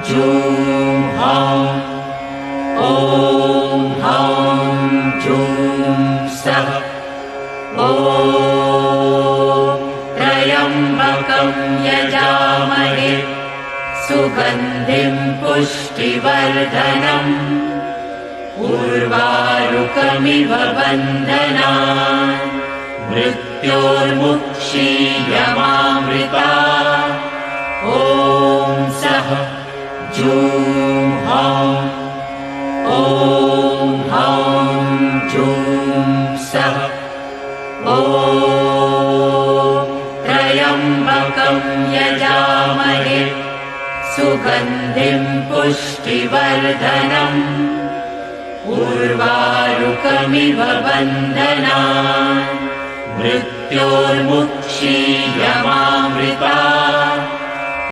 जूं हौं ॐ हौं जूं सः ॐ त्र्यम्बकं यजामहे सुगन्धिं पुष्टिवर्धनम् उर्वारुकमिव बन्धनान् मृत्योर्मुक्षीयमामृता ॐ सः जूं हौं ॐ हौं जूं सः ॐ त्र्यम्बकं यजामहे सुगन्धिं पुष्टिवर्धनम् उर्वारुकमिव बन्धनान् मृत्योर्मुक्षीयमामृता